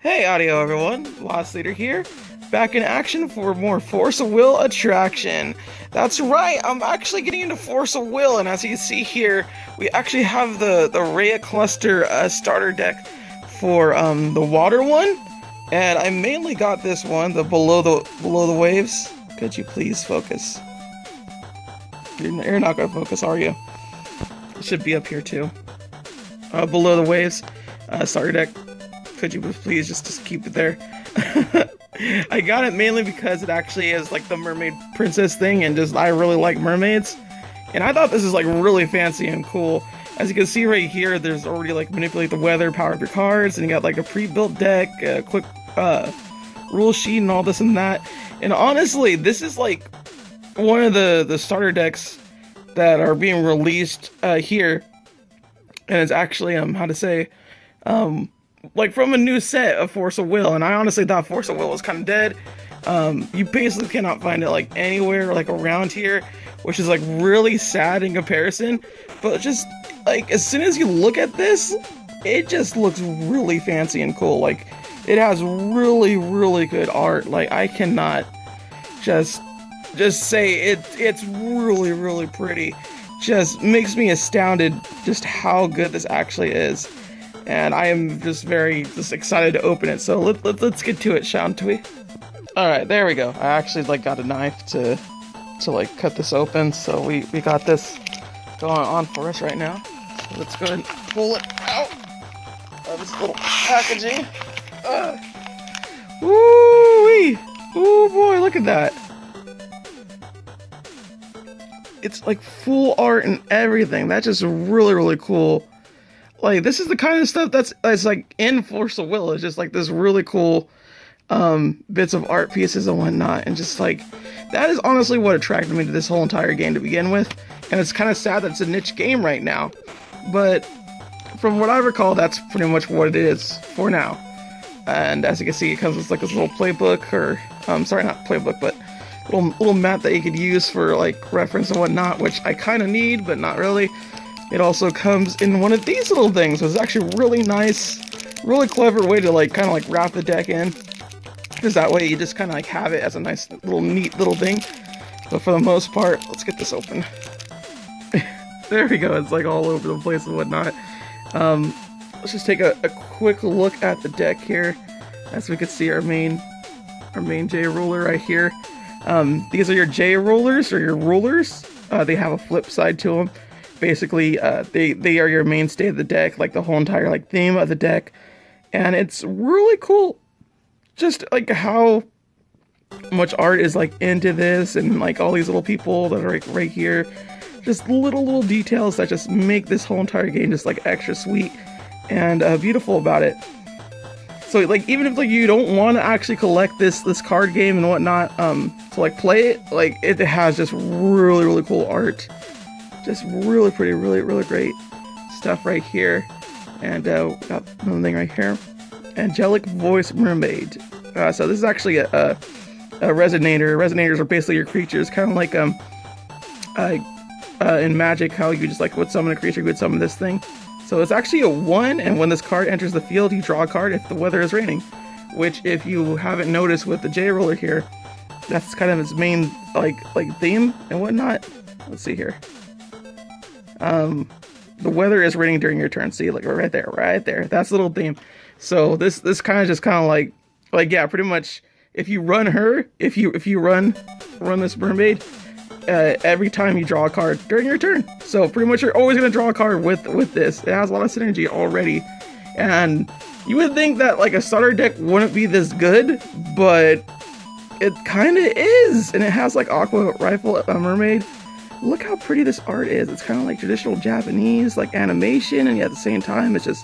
Hey audio everyone, Lost Leader here, back in action for more Force of Will attraction. That's right, I'm actually getting into Force of Will, and as you see here, we actually have the Reiya Cluster Starter Deck for the water one, and I mainly got this one, the below the waves. Could you please focus? You're not gonna focus, are you? It should be up here too. Below the waves starter deck. Could you please just keep it there? I got it mainly because it actually is like the mermaid princess thing, and just I really like mermaids, and I thought this is like really fancy and cool. As you can see right here, there's already like manipulate the weather, power up your cards, and you got like a pre-built deck, a quick rule sheet, and all this and that. And honestly, this is like one of the starter decks that are being released here, and it's actually like from a new set of Force of Will, and I honestly thought Force of Will was kind of dead. You basically cannot find it like anywhere like around here, which is like really sad in comparison. But just like as soon as you look at this, it just looks really fancy and cool. Like it has really good art. Like I cannot just say it's really pretty. Just makes me astounded just how good this actually is. And I am just very excited to open it. So let's get to it, shan't we? All right, there we go. I actually like got a knife to like cut this open. So we got this going on for us right now. So let's go ahead and pull it out of this little packaging. Woo-wee! Oh boy, look at that. It's like full art and everything. That's just really cool. Like this is the kind of stuff that's like in Force of Will. It's just like this really cool bits of art pieces and whatnot, and just like that is honestly what attracted me to this whole entire game to begin with. And it's kind of sad that it's a niche game right now, but from what I recall, that's pretty much what it is for now. And as you can see, it comes with like this little playbook, or sorry, not playbook, but little map that you could use for like reference and whatnot, which I kind of need, but not really. It also comes in one of these little things. It's actually really nice, really clever way to like kind of like wrap the deck in, because that way you just kind of like have it as a nice little neat little thing. But for the most part, let's get this open. There we go. It's like all over the place and whatnot. Let's just take a quick look at the deck here. As we can see, our main J ruler right here. These are your J rulers, or your rulers. They have a flip side to them. Basically, they are your mainstay of the deck, like the whole entire like theme of the deck, and it's really cool. Just like how much art is like into this, and like all these little people that are like right here, just little details that just make this whole entire game just like extra sweet and beautiful about it. So like even if like you don't want to actually collect this card game and whatnot, to like play it, like it has just really cool art. Just really pretty, really great stuff right here. And we got another thing right here. Angelic Voice Mermaid. So this is actually a resonator. Resonators are basically your creatures, kind of like in Magic, how you just like would summon a creature, you would summon this thing. So it's actually a 1, and when this card enters the field, you draw a card if the weather is raining. Which, if you haven't noticed with the J roller here, that's kind of its main like theme and whatnot. Let's see here. The weather is raining during your turn. See, like right there. That's the little theme. So this kind of just kind of like yeah, pretty much. If you run her, if you run this mermaid, every time you draw a card during your turn. So pretty much you're always gonna draw a card with this. It has a lot of synergy already, and you would think that like a starter deck wouldn't be this good, but it kind of is. And it has like Aqua Rifle Mermaid. Look how pretty this art is. It's kind of like traditional Japanese like animation, and yet at the same time it's just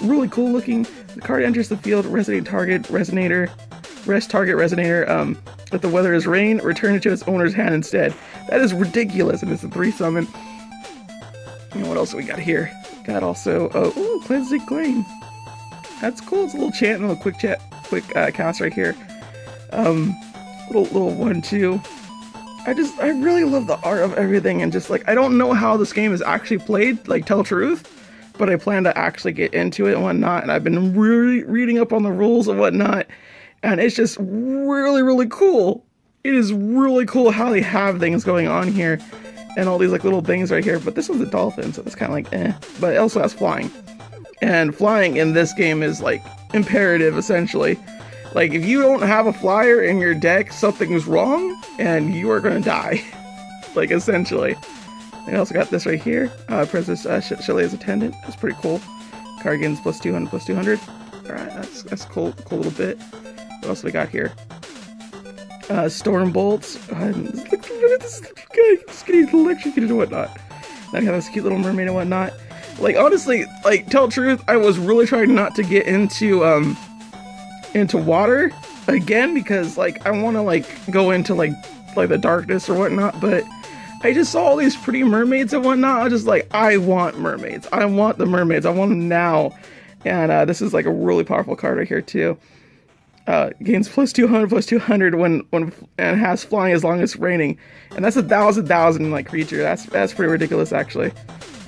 really cool looking. The card enters the field, rest target resonator. If the weather is rain, return it to its owner's hand instead. That is ridiculous, and it's a 3 summon. And what else do we got here? Got also Cleansing Claim. That's cool. It's a little chant and a quick cast right here. Little 1/2. I really love the art of everything, and just like I don't know how this game is actually played, like tell truth, but I plan to actually get into it and whatnot. And I've been really reading up on the rules and whatnot, and it's just really, really cool. It is really cool how they have things going on here, and all these like little things right here. But this one's a dolphin, so that's kind of like eh. But it also has flying, and flying in this game is like imperative essentially. Like if you don't have a flyer in your deck, something's wrong, and you are gonna die. Like essentially. I also got this right here, Princess Shelley's Attendant. That's pretty cool. Card gains plus 200, plus 200. Alright, that's cool little bit. What else we got here? Storm Bolts. Look at this guy, he's getting electrocuted and whatnot. Now we have this cute little mermaid and whatnot. Like, honestly, like, tell the truth, I was really trying not to get into water again, because, like, I want to, like, go into, like the darkness or whatnot, but I just saw all these pretty mermaids and whatnot. I was just like, I want mermaids. I want the mermaids. I want them now. And this is like a really powerful card right here too. Gains plus 200 when and has flying as long as it's raining. And that's a 1,000 like creature. That's pretty ridiculous actually.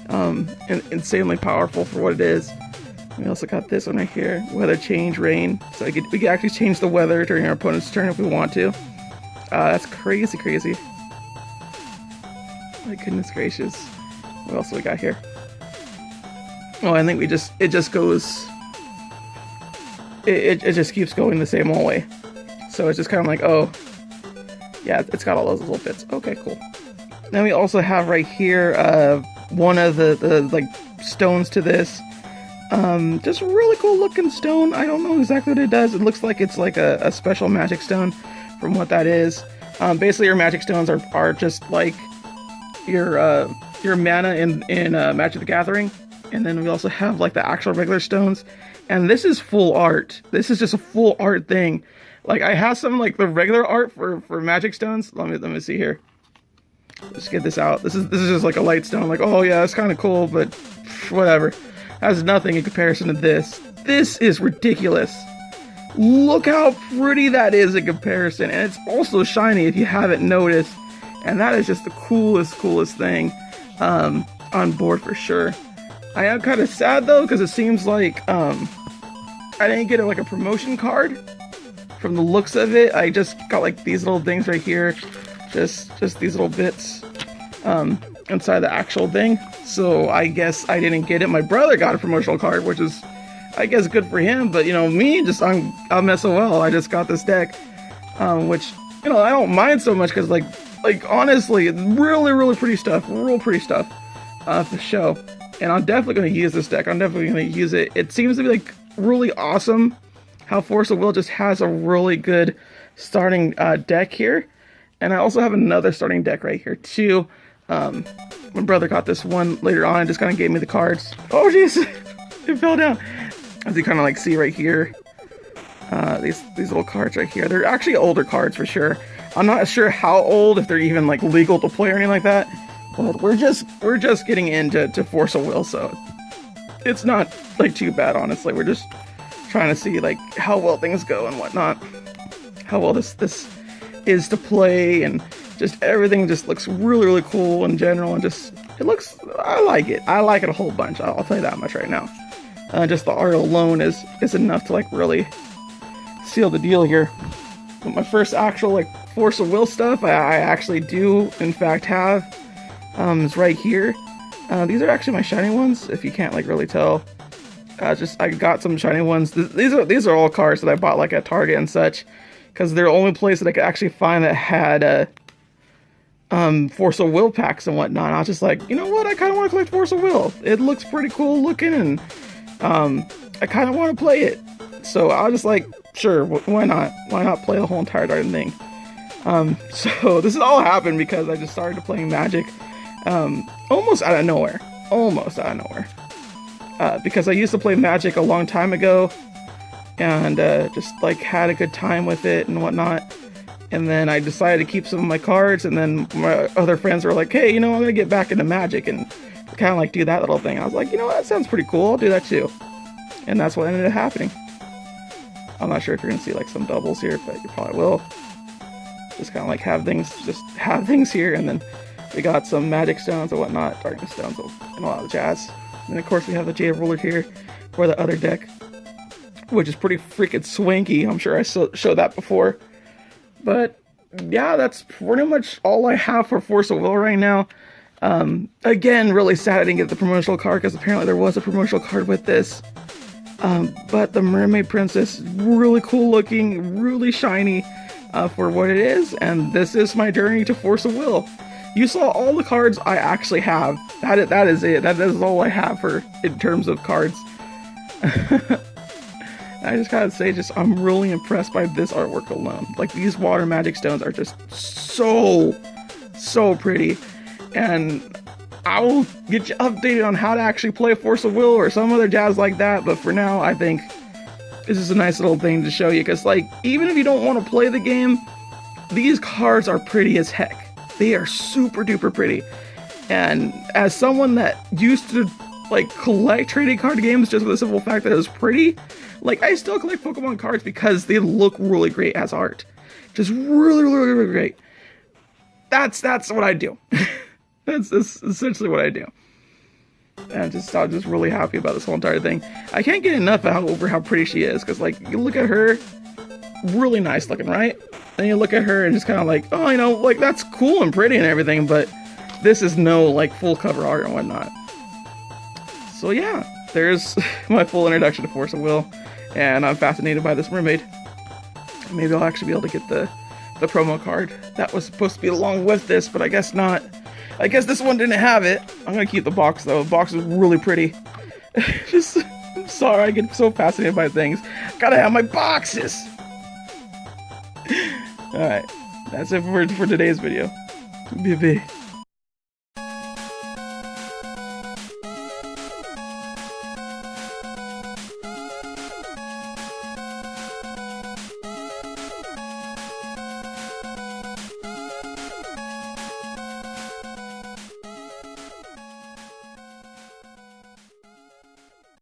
And insanely powerful for what it is. We also got this one right here. Weather change, rain. So we can actually change the weather during our opponent's turn if we want to. That's crazy. My goodness gracious. What else do we got here? Oh, I think it just goes, it just keeps going the same old way. So it's just kind of like, oh, yeah, it's got all those little bits. Okay, cool. Then we also have right here, one of the like stones to this. Just really cool looking stone. I don't know exactly what it does. It looks like it's like a special magic stone from what that is. Basically your magic stones are just like your mana in Magic the Gathering, and then we also have like the actual regular stones, and this is full art. This is just a full art thing. Like I have some like the regular art for magic stones. Let me see here. Let's get this out. This is just like a light stone. Like, oh yeah, it's kind of cool, but whatever. Has nothing in comparison to this. This is ridiculous. Look how pretty that is in comparison, and it's also shiny if you haven't noticed. And that is just the coolest thing on board for sure. I am kind of sad though, because it seems like I didn't get like a promotion card. From the looks of it, I just got like these little things right here, just these little bits inside the actual thing. So I guess I didn't get it. My brother got a promotional card, which is, I guess, good for him. But you know, me, I'm SOL. I just got this deck, which, you know, I don't mind so much because like honestly, really pretty stuff, real pretty stuff for show. And I'm definitely going to use this deck. I'm definitely going to use it. It seems to be like really awesome how Force of Will just has a really good starting deck here. And I also have another starting deck right here too. My brother got this one later on and just kind of gave me the cards. Oh jeez, it fell down. As you kind of like see right here, these little cards right here. They're actually older cards for sure. I'm not sure how old, if they're even like legal to play or anything like that. But we're just getting into Force of Will, so it's not like too bad, honestly. We're just trying to see like how well things go and whatnot, how well this is to play, and just everything just looks really cool in general, and just I like it a whole bunch. I'll tell you that much right now. Just the art alone is enough to like really seal the deal here. But my first actual like Force of Will stuff, I actually do in fact have, is right here. These are actually my shiny ones, if you can't like really tell. I got some shiny ones. These are all cards that I bought like at Target and such, because they're the only place that I could actually find that had Force of Will packs and whatnot. And I was just like, you know what, I kind of want to collect Force of Will. It looks pretty cool looking, and I kind of want to play it. So I was just like, sure, why not? Why not play the whole entire darn thing? So this has all happened because I just started playing Magic almost out of nowhere. Because I used to play Magic a long time ago, and just like had a good time with it and whatnot. And then I decided to keep some of my cards, and then my other friends were like, hey, you know, I'm gonna get back into Magic and kind of like do that little thing. I was like, you know what, that sounds pretty cool, I'll do that too. And that's what ended up happening. I'm not sure if you're gonna see like some doubles here, but you probably will. Just kind of like have things here, and then we got some magic stones and whatnot, darkness stones, and a lot of jazz. And of course we have the Jade Ruler here for the other deck, which is pretty freaking swanky. I'm sure I showed that before. But yeah, that's pretty much all I have for Force of Will right now. Again, really sad I didn't get the promotional card, because apparently there was a promotional card with this. But the Mermaid Princess, really cool looking, really shiny for what it is. And this is my journey to Force of Will. You saw all the cards I actually have. That is it. That is all I have for in terms of cards. I just gotta say, I'm really impressed by this artwork alone. Like, these water magic stones are just so pretty. And I will get you updated on how to actually play Force of Will or some other jazz like that. But for now, I think this is a nice little thing to show you. Because, like, even if you don't want to play the game, these cards are pretty as heck. They are super duper pretty. And as someone that used to, like, collect trading card games just for the simple fact that it was pretty, like, I still collect Pokemon cards because they look really great as art. Just really great. That's what I do. That's essentially what I do. And I'm just really happy about this whole entire thing. I can't get enough over how pretty she is, because, like, you look at her, really nice looking, right? And you look at her and just kind of like, oh, you know, like, that's cool and pretty and everything, but this is no, like, full cover art and whatnot. So yeah, there's my full introduction to Force of Will, and I'm fascinated by this mermaid. Maybe I'll actually be able to get the promo card that was supposed to be along with this, but I guess not. I guess this one didn't have it. I'm gonna keep the box though. The box is really pretty. I'm sorry, I get so fascinated by things. Gotta have my boxes! Alright, that's it for today's video. BB.